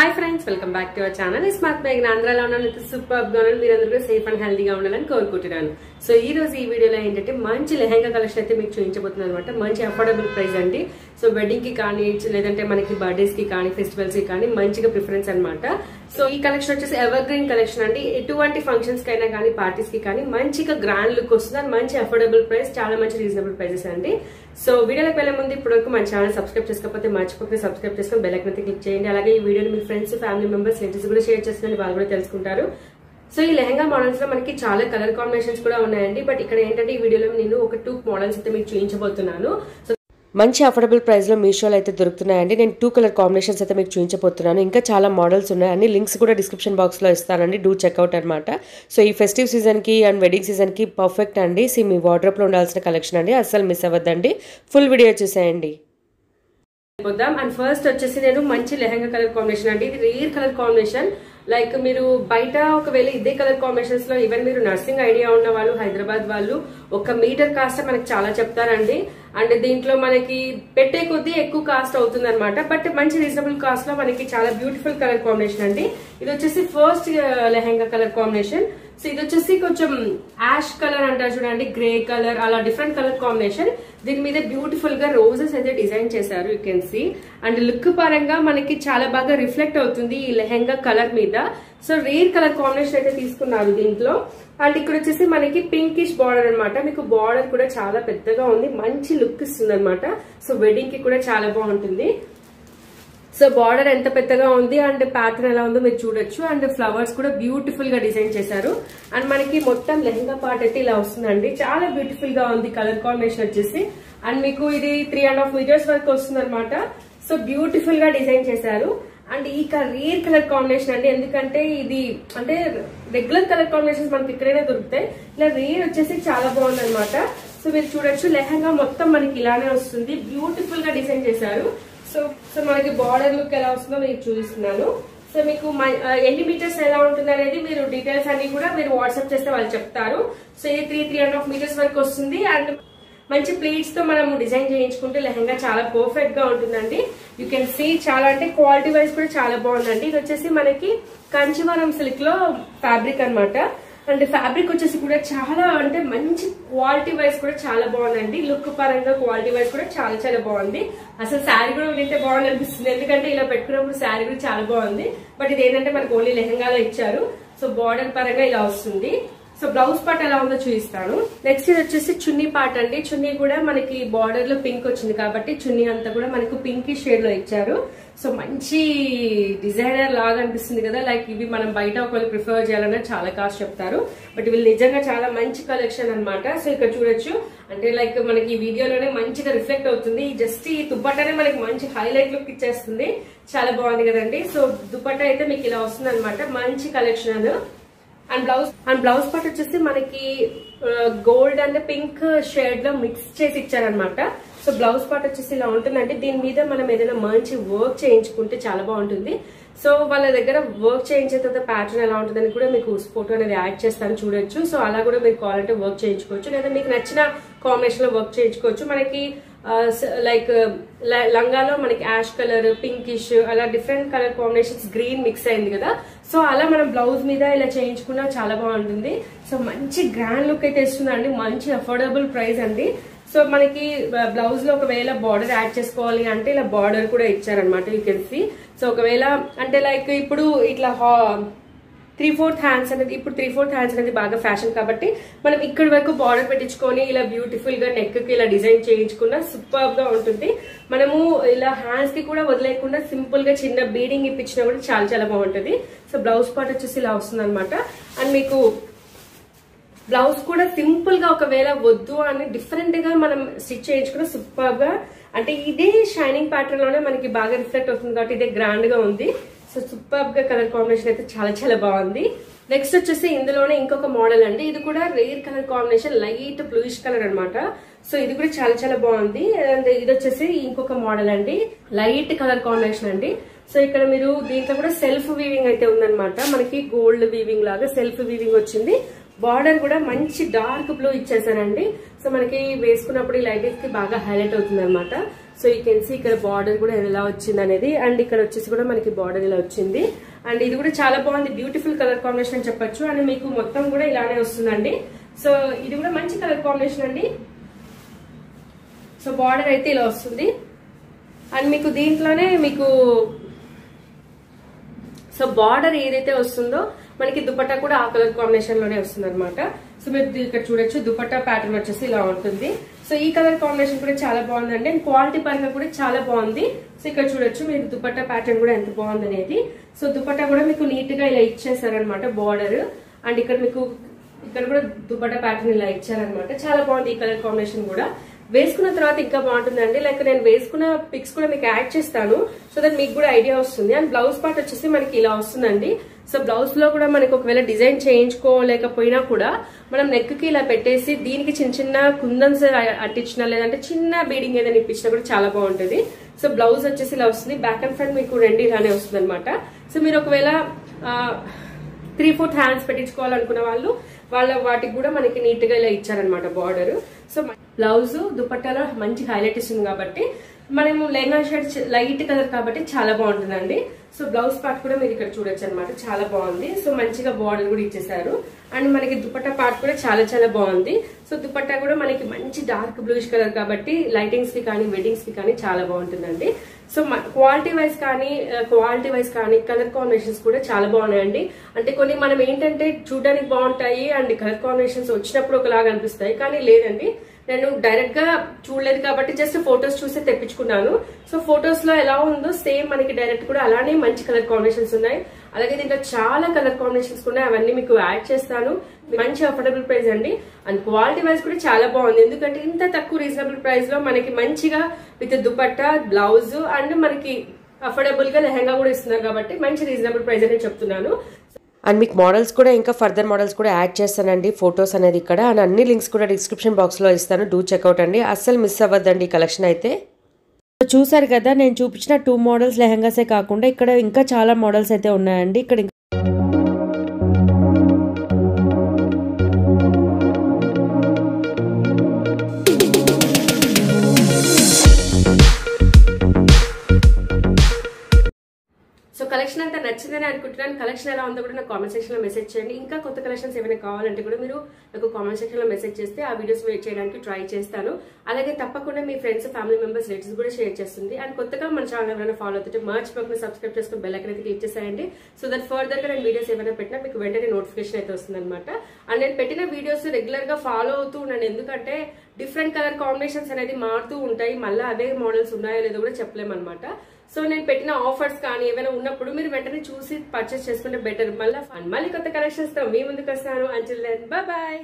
Hi friends, welcome back to our channel. Smart మేఘన ఆంధ్రాలో ఉన్నాను. సూపర్ గా ఉన్నాను. మీరందరూ సేఫ్ అండ్ హెల్దీగా ఉండాలని కోరుకుంటున్నాను. సో ఈ రోజు ఈ వీడియోలో ఏంటంటే మంచి లెహంగా కలెక్షన్ అయితే మీకు చూపించబోతున్నాను అనమాట. మంచి అఫోర్డబుల్ ప్రైస్ అండి. సో వెడ్డింగ్ కి కానీ లేదంటే మనకి బర్త్డేస్ కి కానీ ఫెస్టివల్స్ కి కానీ మంచిగా ప్రిఫరెన్స్ అనమాట. సో ఈ కలెక్షన్ వచ్చేసి ఎవర్ గ్రీన్ కలెక్షన్ అండి. ఎటువంటి ఫంక్షన్స్ కైనా కానీ పార్టీస్ కి కానీ మంచిగా గ్రాండ్ లుక్ వస్తుంది. మంచి అఫోర్డబుల్ ప్రైస్, చాలా మంచి రీజనబుల్ ప్రైసెస్ అండి. సో వీడియోలోకి వెళ్లే ముందు ఇప్పటివరకు మన ఛానల్ సబ్స్క్రైబ్ చేసుకోకపోతే మర్చిపోతే సబ్స్క్రైబ్ చేసుకుని బెల్ ఐకాన్ క్లిక్ చేయండి. అలాగే ఈ వీడియోని మీ ఫ్రెండ్స్, ఫ్యామిలీ మెంబర్స్, రిలేటివ్స్ కూడా షేర్ చేస్తుందని వాళ్ళు కూడా తెలుసుకుంటారు. సో ఈ లెహంగా మోడల్స్ లో మనకి చాలా కలర్ కాంబినేషన్స్ కూడా ఉన్నాయండి. బట్ ఇక్కడ ఏంటంటే ఈ వీడియోలో నేను ఒక 2 మోడల్స్ అయితే మీకు చూపించబోతున్నాను. సో మంచి అఫోర్డబుల్ ప్రైస్ లో మీషోలో అయితే దొరుకుతున్నాయండి. నేను 2 కలర్ కాంబినేషన్స్ అయితే మీకు చూపించబోతున్నాను. ఇంకా చాలా మోడల్స్ ఉన్నాయి. అన్ని లింక్స్ కూడా డిస్క్రిప్షన్ బాక్స్ లో ఇస్తానండి. డూ చెక్అవుట్ అనమాట. సో ఈ ఫెస్టివ్ సీజన్ కి అండ్ వెడ్డింగ్ సీజన్ కి పర్ఫెక్ట్ అండి. సో మీ వార్డ్రోబ్ లో ఉండాల్సిన కలెక్షన్ అండి. అస్సలు మిస్ అవ్వద్దండి. ఫుల్ వీడియో చూసేయండి. అండ్ ఫస్ట్ వచ్చేసి నేను మంచి లెహంగా కలర్ కాంబినేషన్ అండి. ఇది రేర్ కలర్ కాంబినేషన్. లైక్ మీరు బయట ఒకవేళ ఇదే కలర్ కాంబినేషన్స్ లో ఈవెన్ మీరు నర్సింగ్ ఐడియా ఉన్న వాళ్ళు, హైదరాబాద్ వాళ్ళు 1 మీటర్ కాస్ట్ మనకి చాలా చెప్తారండి. అండ్ దీంట్లో మనకి పెట్టే కొద్దీ ఎక్కువ కాస్ట్ అవుతుంది అనమాట. బట్ మంచి రీజనబుల్ కాస్ట్ లో మనకి చాలా బ్యూటిఫుల్ కలర్ కాంబినేషన్ అండి. ఇది వచ్చేసి first lehenga colour combination. So ఇది వచ్చేసి కొంచెం యాష్ కలర్ అంటారు చూడండి, గ్రే కలర్, అలా డిఫరెంట్ కలర్ కాంబినేషన్. దీని మీద బ్యూటిఫుల్ గా రోజెస్ అయితే డిజైన్ చేశారు, you can see. And look పరంగా మనకి చాలా బాగా రిఫ్లెక్ట్ అవుతుంది ఈ లెహంగా కలర్ మీద. సో రేర్ కలర్ కాంబినేషన్ అయితే తీసుకున్నారు దీంట్లో. అండ్ ఇక్కడ వచ్చేసి మనకి పింకిష్ బార్డర్ అనమాట. మీకు బార్డర్ కూడా చాలా పెద్దగా ఉంది, మంచి లుక్ ఇస్తుంది అనమాట. సో వెడ్డింగ్ కి కూడా చాలా బాగుంటుంది. సో బార్డర్ ఎంత పెద్దగా ఉంది అండ్ ప్యాటర్న్ ఎలా ఉందో మీరు చూడొచ్చు. అండ్ ఫ్లవర్స్ కూడా బ్యూటిఫుల్ గా డిజైన్ చేశారు. అండ్ మనకి మొత్తం లెహంగా పార్ట్ అయితే ఇలా వస్తుందండి. చాలా బ్యూటిఫుల్ గా ఉంది కలర్ కాంబినేషన్ వచ్చేసి. అండ్ మీకు ఇది 3.5 మీటర్స్ వరకు వస్తుంది అనమాట. సో బ్యూటిఫుల్ గా డిజైన్ చేశారు. అండ్ ఈ రేర్ కలర్ కాంబినేషన్ అండి. ఎందుకంటే ఇది అంటే రెగ్యులర్ కలర్ కాంబినేషన్స్ మనకి ఇక్కడైనా దొరుకుతాయి. ఇలా రేర్ వచ్చేసి చాలా బాగుంది అనమాట. సో మీరు చూడొచ్చు, లెహంగా మొత్తం మనకి ఇలానే వస్తుంది. బ్యూటిఫుల్ గా డిజైన్ చేశారు. సో మనకి బార్డర్ లుక్ ఎలా వస్తుందో మీకు చూపిస్తున్నాను. సో మీకు ఎన్ని మీటర్స్ ఎలా ఉంటుంది అనేది మీరు డీటెయిల్స్ అన్ని కూడా మీరు వాట్సాప్ చేస్తే వాళ్ళు చెప్తారు. సో ఇది 3.5 మీటర్స్ వరకు వస్తుంది. అండ్ మంచి ప్లీట్స్ తో మనం డిజైన్ చేయించుకుంటే లెహంగా చాలా పర్ఫెక్ట్ గా ఉంటుందండి. యూ కెన్ సీ చాలా అంటే క్వాలిటీ వైజ్ కూడా చాలా బాగుందండి. ఇది వచ్చేసి మనకి కంచివరం సిల్క్ లో ఫ్యాబ్రిక్ అనమాట. అండ్ ఫ్యాబ్రిక్ వచ్చేసి కూడా చాలా అంటే మంచి క్వాలిటీ వైజ్ కూడా చాలా బాగుందండి. లుక్ పరంగా క్వాలిటీ వైజ్ కూడా చాలా చాలా బాగుంది. అసలు శారీ కూడా వింటే బాగుంది అనిపిస్తుంది. ఎందుకంటే ఇలా పెట్టుకున్నప్పుడు శారీ కూడా చాలా బాగుంది. బట్ ఇది ఏంటంటే మనకు ఓన్లీ లెహంగాలో ఇచ్చారు. సో బార్డర్ పరంగా ఇలా వస్తుంది. సో బ్లౌజ్ పార్ట్ ఎలా ఉందో చూపిస్తాను. నెక్స్ట్ ఇది వచ్చేసి చున్నీ పార్ట్ అండి. చున్నీ కూడా మనకి బార్డర్ లో పింక్ వచ్చింది కాబట్టి చున్నీ అంతా కూడా మనకు పింకీ షేడ్ లో ఇచ్చారు. సో మంచి డిజైనర్ లాగా అనిపిస్తుంది కదా. లైక్ ఇవి మనం బయట ఒకవేళ ప్రిఫర్ చేయాలన్నా చాలా కాస్ట్ చెప్తారు. బట్ వీళ్ళు నిజంగా చాలా మంచి కలెక్షన్ అనమాట. సో ఇక్కడ చూడొచ్చు, అంటే లైక్ మనకి ఈ వీడియోలోనే మంచిగా రిఫ్లెక్ట్ అవుతుంది. జస్ట్ ఈ దుపట్టానే మనకి మంచి హైలైట్ లుక్ ఇచ్చేస్తుంది. చాలా బాగుంది కదండి. సో దుపట్టా అయితే మీకు ఇలా వస్తుంది అనమాట. మంచి కలెక్షన్. అండ్ బ్లౌజ్ పార్ట్ వచ్చేసి మనకి గోల్డ్ అండ్ పింక్ షేడ్ లో మిక్స్ చేసి ఇచ్చారనమాట. సో బ్లౌజ్ పార్ట్ వచ్చేసి ఇలా ఉంటుందండి. దీని మీద మనం ఏదైనా మంచి వర్క్ చేయించుకుంటే చాలా బాగుంటుంది. సో వాళ్ళ దగ్గర వర్క్ చేయించిన తర్వాత ప్యాటర్న్ ఎలా ఉంటుందని కూడా మీకు ఫోటో అనేది యాడ్ చేస్తాను, చూడొచ్చు. సో అలా కూడా మీరు కావాలంటే వర్క్ చేయించుకోవచ్చు, లేదా మీకు నచ్చిన కాంబినేషన్ లో వర్క్ చేయించుకోవచ్చు. మనకి లైక్ లంగాలో మనకి యాష్ కలర్, పింకిష్, అలా different colour combinations, green mix అయింది కదా. సో అలా మనం బ్లౌజ్ మీద ఇలా చేయించుకున్నా చాలా బాగుంటుంది. సో మంచి గ్రాండ్ లుక్ అయితే ఇస్తుందండి. మంచి అఫోర్డబుల్ ప్రైస్ అండి. సో మనకి బ్లౌజ్ లో ఒకవేళ బార్డర్ యాడ్ చేసుకోవాలి అంటే ఇలా బార్డర్ కూడా ఇచ్చారనమాట, యూ కెన్ సీ. సో ఒకవేళ అంటే లైక్ ఇప్పుడు ఇట్లా 3/4 హ్యాండ్స్ అనేది, ఇప్పుడు 3/4 హ్యాండ్స్ అనేది బాగా ఫ్యాషన్ కాబట్టి మనం ఇక్కడి వరకు బార్డర్ పెట్టించుకొని ఇలా బ్యూటిఫుల్ గా నెక్ కి ఇలా డిజైన్ చేయించుకున్నా సూపర్ గా ఉంటుంది. మనము ఇలా హ్యాండ్స్ కి కూడా వదిలేకుండా సింపుల్ గా చిన్న బీడింగ్ ఇప్పించినా కూడా చాలా చాలా బాగుంటుంది. సో బ్లౌజ్ పార్ట్ వచ్చేసి ఇలా వస్తుంది అనమాట. అండ్ మీకు బ్లౌజ్ కూడా సింపుల్ గా ఒకవేళ వద్దు అని డిఫరెంట్ గా మనం స్టిచ్ చేయించుకున్న సూపర్ గా, అంటే ఇదే షైనింగ్ ప్యాటర్న్ లోనే మనకి బాగా రిఫ్లెక్ట్ అవుతుంది కాబట్టి ఇదే గ్రాండ్ గా ఉంది. సో సూపర్ గా కలర్ కాంబినేషన్ అయితే చాలా చాలా బాగుంది. నెక్స్ట్ వచ్చేసి ఇందులోనే ఇంకొక మోడల్ అండి. ఇది కూడా rare colour combination, light bluish colour అనమాట. సో ఇది కూడా చాలా చాలా బాగుంది. అండ్ ఇది వచ్చేసి ఇంకొక మోడల్ అండి, లైట్ కలర్ కాంబినేషన్ అండి. సో ఇక్కడ మీరు దీంట్లో కూడా సెల్ఫ్ వీవింగ్ అయితే ఉందన్నమాట. మనకి గోల్డ్ వీవింగ్ లాగా సెల్ఫ్ వీవింగ్ వచ్చింది. బార్డర్ కూడా మంచి డార్క్ బ్లూ ఇచ్చేసానండి. సో మనకి వేసుకున్నప్పుడు ఈ లైటింగ్స్ కి బాగా హైలైట్ అవుతుంది అనమాట. సో యూ కెన్ సీ ఇక్కడ బార్డర్ కూడా ఎలా వచ్చింది అనేది. అండ్ ఇక్కడ వచ్చేసి కూడా మనకి బార్డర్ ఇలా వచ్చింది. అండ్ ఇది కూడా చాలా బాగుంది, బ్యూటిఫుల్ కలర్ కాంబినేషన్ అని చెప్పొచ్చు. అండ్ మీకు మొత్తం కూడా ఇలానే వస్తుందండి. సో ఇది కూడా మంచి కలర్ కాంబినేషన్ అండి. సో బార్డర్ అయితే ఇలా వస్తుంది. అండ్ మీకు దీంట్లోనే మీకు సో బార్డర్ ఏదైతే వస్తుందో మనకి దుపట్టా కూడా ఆ కలర్ కాంబినేషన్ లోనే వస్తుంది అనమాట. సో మీరు ఇక్కడ చూడొచ్చు, దుపట్టా ప్యాటర్న్ వచ్చేసి ఇలా ఉంటుంది. సో ఈ కలర్ కాంబినేషన్ కూడా చాలా బాగుందండి. అండ్ క్వాలిటీ పరంగా కూడా చాలా బాగుంది. సో ఇక్కడ చూడొచ్చు మీరు దుపట్టా ప్యాటర్న్ కూడా ఎంత బాగుంది అనేది. సో దుపట్టా కూడా మీకు నీట్ గా ఇలా ఇచ్చేసారనమాట బార్డర్. అండ్ ఇక్కడ మీకు ఇక్కడ కూడా దుపట్టా ప్యాటర్న్ ఇలా ఇచ్చారనమాట. చాలా బాగుంది ఈ కలర్ కాంబినేషన్ కూడా. వేసుకున్న తర్వాత ఇంకా బాగుంటుందండి. లైక్ నేను వేసుకున్న పిక్స్ కూడా మీకు యాడ్ చేస్తాను, సో దట్ మీకు కూడా ఐడియా వస్తుంది. అండ్ బ్లౌజ్ పార్ట్ వచ్చేసి మనకి ఇలా వస్తుందండి. సో బ్లౌజ్ లో కూడా మనకి ఒకవేళ డిజైన్ చేయించుకోలేకపోయినా కూడా మనం నెక్ కి ఇలా పెట్టేసి దీనికి చిన్న చిన్న కుందన్స్ అట్టించినా లేదంటే చిన్న బీడింగ్ ఏదైనా ఇప్పించినా కూడా చాలా బాగుంటుంది. సో బ్లౌజ్ వచ్చేసి ఇలా వస్తుంది. బ్యాక్ అండ్ ఫ్రంట్ మీకు రెండు ఇలానే వస్తుంది అనమాట. సో మీరు ఒకవేళ 3/4 హ్యాండ్స్ పెట్టించుకోవాలనుకున్న వాళ్ళ వాటికి కూడా మనకి నీట్ గా ఇలా ఇచ్చారనమాట బార్డర్. సో బ్లౌజ్ దుపట్టాలో మంచి హైలైట్ ఇస్తుంది కాబట్టి మనము లెహంగా షర్ట్ లైట్ కలర్ కాబట్టి చాలా బాగుంటుందండి. సో బ్లౌజ్ పార్ట్ కూడా మీరు ఇక్కడ చూడొచ్చు అనమాట, చాలా బాగుంది. సో మంచిగా బార్డర్ కూడా ఇచ్చేసారు. అండ్ మనకి దుపట్టా పార్ట్ కూడా చాలా చాలా బాగుంది. సో దుపట్టా కూడా మనకి మంచి డార్క్ బ్లూయిష్ కలర్ కాబట్టి లైటింగ్స్ కి కానీ వెడ్డింగ్స్ కి కానీ చాలా బాగుంటుందండి. సో క్వాలిటీ వైజ్ కానీ కలర్ కాంబినేషన్స్ కూడా చాలా బాగున్నాయండి. అంటే కొన్ని మనం ఏంటంటే చూడడానికి బాగుంటాయి అండ్ కలర్ కాంబినేషన్స్ వచ్చినప్పుడు ఒకలాగా అనిపిస్తాయి, కానీ లేదండి నేను డైరెక్ట్ గా చూడలేదు కాబట్టి జస్ట్ ఫొటోస్ చూసి తెప్పించుకున్నాను. సో ఫొటోస్ లో ఎలా ఉందో సేమ్ మనకి డైరెక్ట్ కూడా అలానే మంచి కలర్ కాంబినేషన్స్ ఉన్నాయి. అలాగే దీంట్లో చాలా కలర్ కాంబినేషన్స్ ఉన్నాయి, అవన్నీ మీకు యాడ్ చేస్తాను. మంచి అఫోర్డబుల్ ప్రైస్ అండి. అండ్ క్వాలిటీ వైజ్ కూడా చాలా బాగుంది, ఎందుకంటే ఇంత తక్కువ రీజనబుల్ ప్రైస్ లో మనకి మంచిగా విత్ దుపట్టా బ్లౌజ్ అండ్ మనకి అఫోర్డబుల్ గా లెహంగా కూడా ఇస్తున్నారు కాబట్టి మంచి రీజనబుల్ ప్రైస్ అని చెప్తున్నాను. అండ్ మీకు మోడల్స్ కూడా ఇంకా ఫర్దర్ మోడల్స్ కూడా యాడ్ చేస్తానండి, ఫొటోస్ అనేది ఇక్కడ. అండ్ అన్ని లింక్స్ కూడా డిస్క్రిప్షన్ బాక్స్లో ఇస్తాను, డూ చెక్అవుట్ అండి. అస్సలు మిస్ అవ్వద్దండి ఈ కలెక్షన్ అయితే. చూసారు కదా, నేను చూపించిన 2 మోడల్స్ లెహంగాసే కాకుండా ఇక్కడ ఇంకా చాలా మోడల్స్ అయితే ఉన్నాయండి. ఇక్కడ సో కలెక్షన్ అంతా నచ్చిందని అనుకుంటున్నాను. కలెక్షన్ ఎలా ఉందో కూడా నాకు కామెంట్ సెక్షన్ లో మెసేజ్ చేయండి. ఇంకా కొత్త కలెక్షన్స్ ఏమైనా కావాలంటే కూడా మీరు నాకు కామెంట్ సెక్షన్ లో మెసేజ్ చేస్తే ఆ వీడియోస్ వెయిట్ చేయడానికి ట్రై చేస్తాను. అలాగే తప్పకుండా మీ ఫ్రెండ్స్, ఫ్యామిలీ మెంబర్స్, రిలేటివ్స్ కూడా షేర్ చేస్తుంది. అండ్ కొత్తగా మన ఛానల్ ఎవరైనా ఫాలో అవుతుంటే మర్చిపోకుండా సబ్స్క్రైబ్ చేసుకుని బెల్ ఐకాన్ అయితే క్లిక్ చేసేయండి. సో దట్ ఫర్దర్ గా నేను వీడియోస్ ఏమైనా పెట్టినా మీకు వెంటనే నోటిఫికేషన్ అయితే వస్తుంది అనమాట. అండ్ నేను పెట్టిన వీడియోస్ రెగ్యులర్ గా ఫాలో అవుతూ ఉన్నాను, ఎందుకంటే డిఫరెంట్ కలర్ కాంబినేషన్స్ అనేది మారుతూ ఉంటాయి. మళ్ళీ అవే మోడల్స్ ఉన్నాయో లేదో కూడా చెప్పలేమన్నమాట. సో నేను పెట్టిన ఆఫర్స్ కానీ ఏమైనా ఉన్నప్పుడు మీరు వెంటనే చూసి పర్చేస్ చేసుకుంటే బెటర్. మళ్ళీ కొత్త కలెక్షన్స్ తో మీ ముందుకు వస్తాను. Until then bye bye.